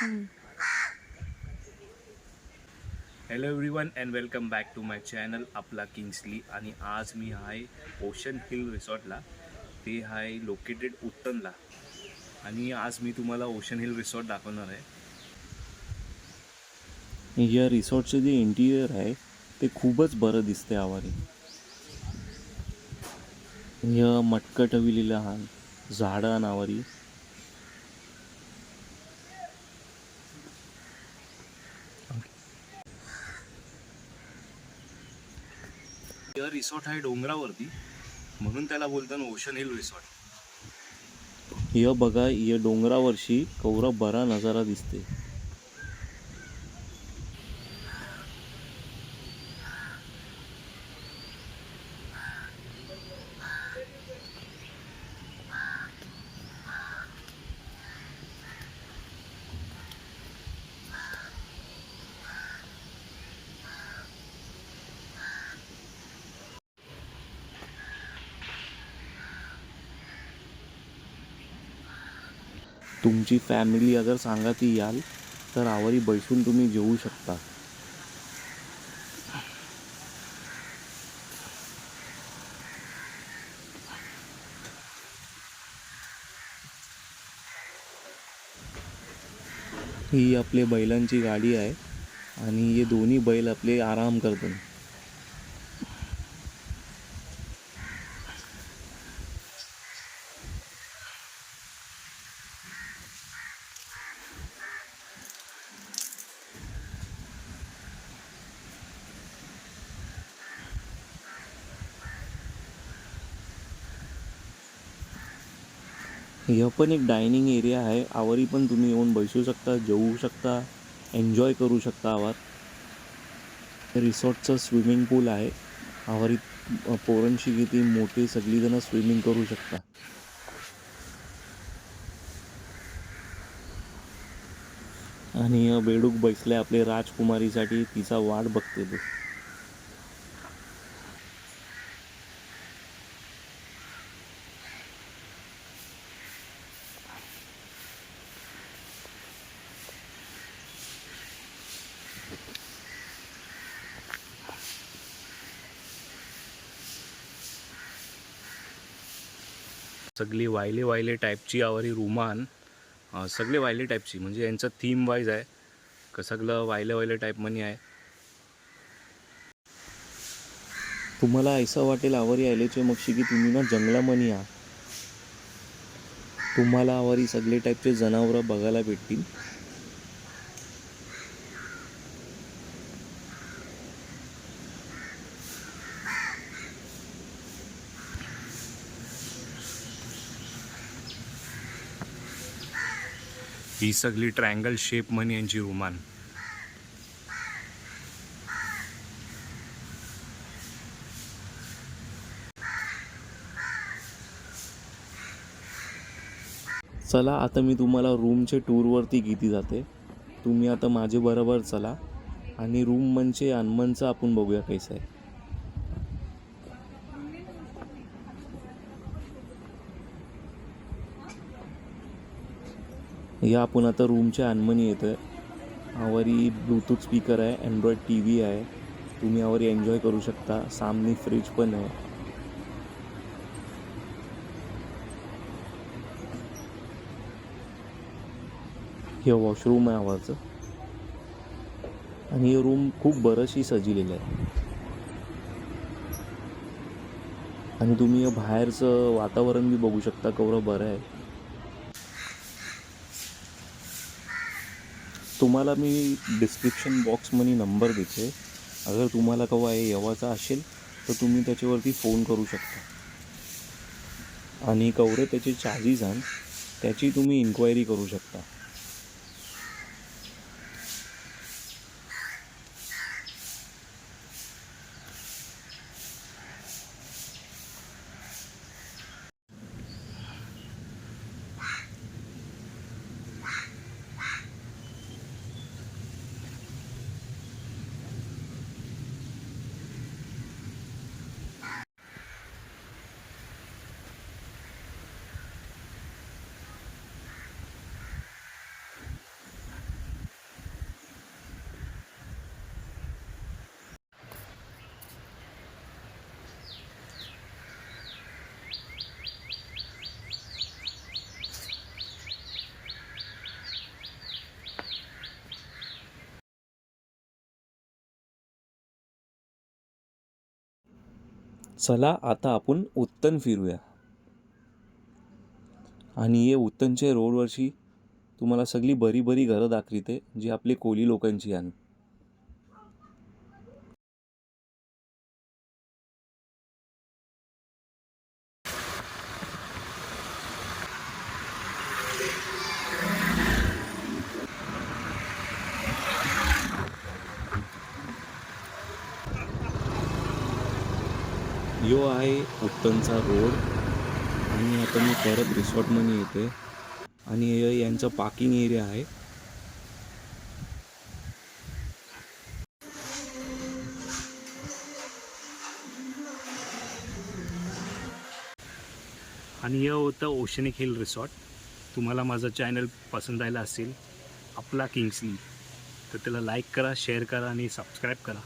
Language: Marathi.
Hello everyone and welcome back to my channel आपला किंग्सली. आणि आज मी आहे ओशन हिल रिसॉर्टला. ते आहे लोकेटेड उत्तनला. आणि आज मी तुम्हाला ओशन हिल रिसॉर्ट दाखवणार आहे. या रिसॉर्टचे जे इंटिरियर आहे ते खूपच बरं दिसते आवारी. या मटकट हविलेला हा झाडं नावारी. यह रिसॉर्ट आहे डोंगरावरती, म्हणून त्याला बोलतात ओशन हिल रिसॉर्ट. या बघा, या डोंगरावरशी कवरा बरा नजारा दिसते. तुमची फॅमिली अगर सांगा ती याल तर आवारी बैसून तुम्ही जेवू शकता. ही आपले बैलांची गाडी आहे आणि हे दोन्ही बैल आपले आराम करतात. हे पण एक डायनिंग एरिया आहे. आवारी पण तुम्ही येऊन बसू शकता, जेवू शकता, एन्जॉय करू शकता. आवार रिसॉर्टचं स्विमिंग पूल आहे. आवारी पोरांशी किती मोठी सगळीजणं स्विमिंग करू शकता. आणि बेडूक बसले आपले राजकुमारीसाठी, तिचा वाट बघते तो. सगळी वायले वायले टाईपची आवारी रुमान, सगळे वायले टाईपची, म्हणजे यांचं थीम वाईज आहे. सगळं वायले वायले टाईप मनी आहे. तुम्हाला ऐसा वाटेल आवारी आल्याचे मगशी की तुम्ही ना जंगलामनी या. तुम्हाला आवारी सगळे टाईपचे जनावरं बघायला भेटतील. ही सगळी ट्रायंगल शेप मनी यांची रुमान. चला आता मी तुम्हाला रूमचे टूरवरती किती जाते. तुम्ही आता माझे बरोबर चला आणि रूम म्हणजे अनमनचं आपण बघूया कसं आहे. या आपण आता रूमच्या अनमनी येतो आहे. आवारी ब्लूटूथ स्पीकर आहे, अँड्रॉइड टी व्ही आहे. तुम्ही आवारी एन्जॉय करू शकता. सामने फ्रीज पण आहे. हे वॉशरूम आहे आवाचं. आणि हे रूम खूप बरंशी सजलेलं आहे. आणि तुम्ही बाहेरचं वातावरण बी बघू शकता, केवढं बरं आहे. तुम्हाला मी डिस्क्रिप्शन बॉक्समध्ये नंबर देते. अगर तुम्हाला केव्हा हे येवाचा असेल तर तुम्ही त्याच्यावरती फोन करू शकता. आणि केवढे त्याचे चार्जेस आहेत त्याची तुम्ही इन्क्वायरी करू शकता. चला आता आपण उत्तन फिरूया. आणि हे उत्तनच्या रोडवरची तुम्हाला सगळी बरी बरी घरं दाखविते जी आपली कोली लोकांची आहेत. यो आहे उत्तनचा रोड. आणि आता मी परत रिसॉर्टमध्ये येते आणि हे यांचा पार्किंग एरिया आहे. आणि हे होतं ओशनिक हिल रिसॉर्ट. तुम्हाला माझं चॅनल पसंत आलं असेल आपला किंग्सली, तर त्याला लाईक करा, शेअर करा आणि सबस्क्राईब करा.